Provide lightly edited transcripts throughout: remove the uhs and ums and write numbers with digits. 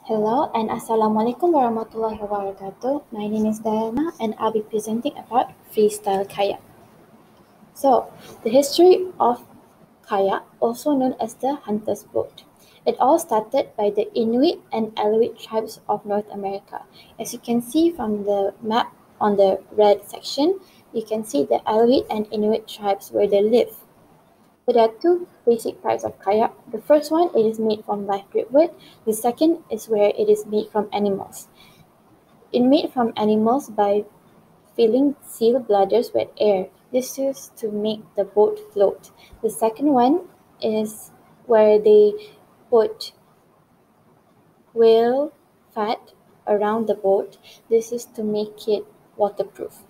Hello and Assalamualaikum warahmatullahi wabarakatuh. My name is Dayana and I'll be presenting about freestyle kayak. So, the history of kayak, also known as the hunter's boat. It all started by the Inuit and Aleut tribes of North America. As you can see from the map on the red section, you can see the Aleut and Inuit tribes where they live. So there are two basic types of kayak. The first one, it is made from live wood. The second is where it is made from animals. It made from animals by filling seal bladders with air. This is to make the boat float. The second one is where they put whale fat around the boat. This is to make it waterproof.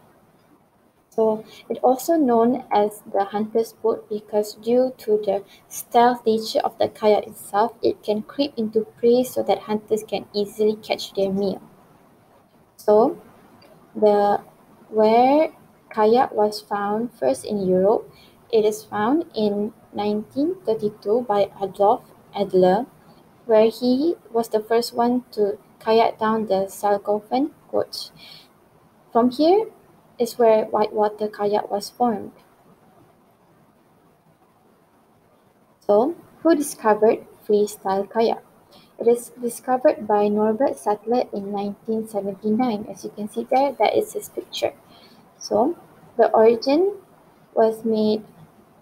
So it's also known as the hunter's boat because due to the stealth nature of the kayak itself, it can creep into prey so that hunters can easily catch their meal. So the where kayak was found first in Europe, it is found in 1932 by Adolf Adler, where he was the first one to kayak down the Salkofen Gorge. From here is where whitewater kayak was formed. So, who discovered freestyle kayak? It is discovered by Norbert Sattler in 1979. As you can see there, that is his picture. So, the origin was made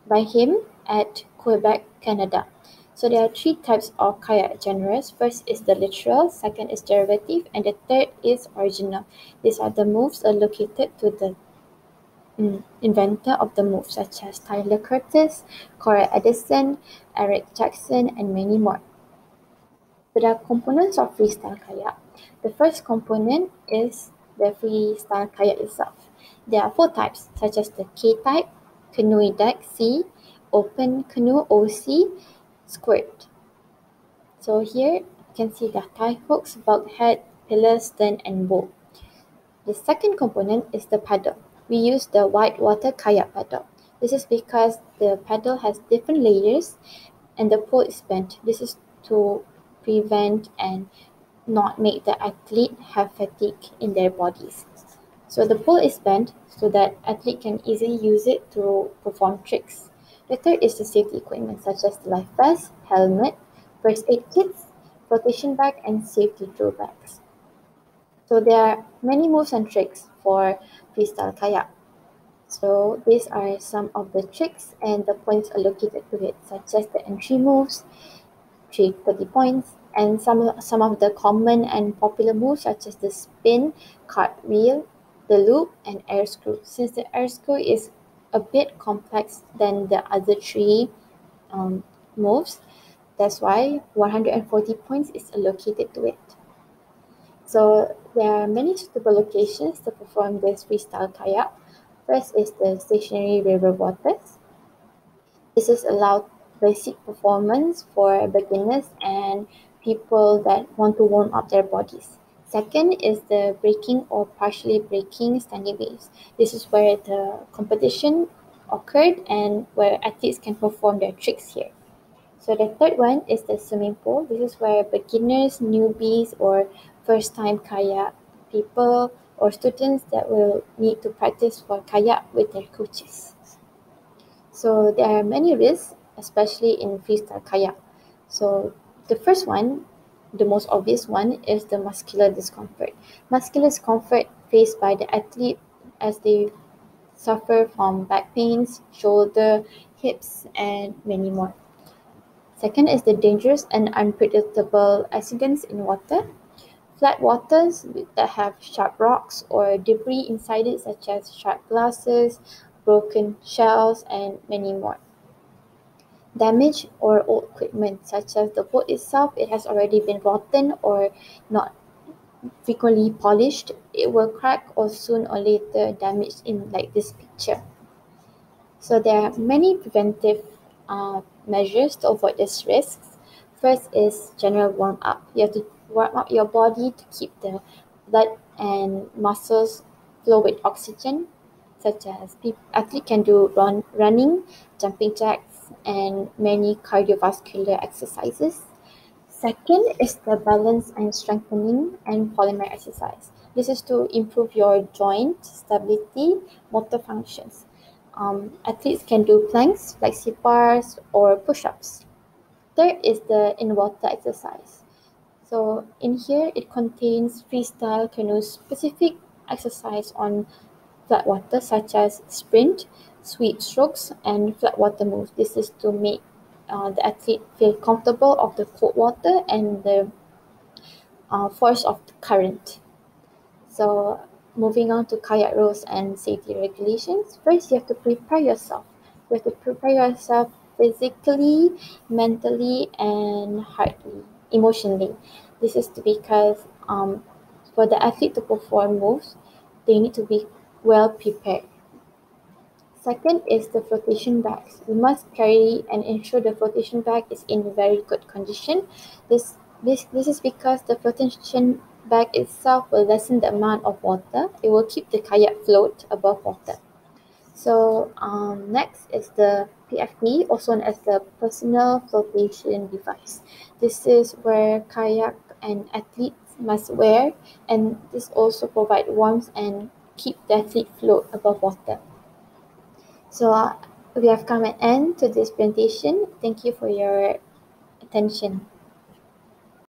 by him at Quebec, Canada. So there are three types of kayak genres. First is the literal, second is derivative, and the third is original. These are the moves allocated to the inventor of the move, such as Tyler Curtis, Cora Edison, Eric Jackson, and many more. So there are components of freestyle kayak. The first component is the freestyle kayak itself. There are four types, such as the K-type, canoe deck C, open canoe OC, squirt. So here you can see the tie hooks, bulkhead, pillar, stern, and bow. The second component is the paddle. We use the whitewater kayak paddle. This is because the paddle has different layers and the pole is bent. This is to prevent and not make the athlete have fatigue in their bodies. So the pole is bent so that athlete can easily use it to perform tricks. The third is the safety equipment such as the life vest, helmet, first aid kits, flotation bag, and safety throw bags. So there are many moves and tricks for freestyle kayak. So these are some of the tricks and the points allocated to it, such as the entry moves, 30 points, and some of the common and popular moves such as the spin, cartwheel, the loop, and air screw. Since the air screw is a bit complex than the other three moves, that's why 140 points is allocated to it. So there are many suitable locations to perform this freestyle kayak. First is the stationary river waters. This is allowed basic performance for beginners and people that want to warm up their bodies. Second is the breaking or partially breaking standing waves. This is where the competition occurred and where athletes can perform their tricks here. So the third one is the swimming pool. This is where beginners, newbies, or first-time kayak people or students that will need to practice for kayak with their coaches. So there are many risks, especially in freestyle kayak. So the first one, the most obvious one, is the muscular discomfort. Muscular discomfort faced by the athlete as they suffer from back pains, shoulder, hips, and many more. Second is the dangerous and unpredictable accidents in water. Flat waters that have sharp rocks or debris inside it, such as sharp glasses, broken shells, and many more. Damage or old equipment, such as the boat itself, it has already been rotten or not frequently polished. It will crack or soon or later damage in like this picture. So there are many preventive measures to avoid these risks. First is general warm up. You have to warm up your body to keep the blood and muscles flow with oxygen, such as athletes can do running, jumping jacks, and many cardiovascular exercises. Second is the balance and strengthening and polymer exercise. This is to improve your joint stability, motor functions. Athletes can do planks, flexi bars, or push-ups. Third is the in-water exercise. So in here, it contains freestyle canoe specific exercise on flat water, such as sprint, sweep strokes, and flat water moves. This is to make the athlete feel comfortable of the cold water and the force of the current. So moving on to kayak rules and safety regulations. First, you have to prepare yourself. You have to prepare yourself physically, mentally, and heartily, emotionally. This is because for the athlete to perform moves, they need to be well prepared. Second is the flotation bags. You must carry and ensure the flotation bag is in very good condition. This is because the flotation bag itself will lessen the amount of water. It will keep the kayak float above water. So next is the PFD, also known as the personal flotation device. This is where kayak and athletes must wear, and this also provide warmth and keep the athlete float above water. So we have come an end to this presentation. Thank you for your attention.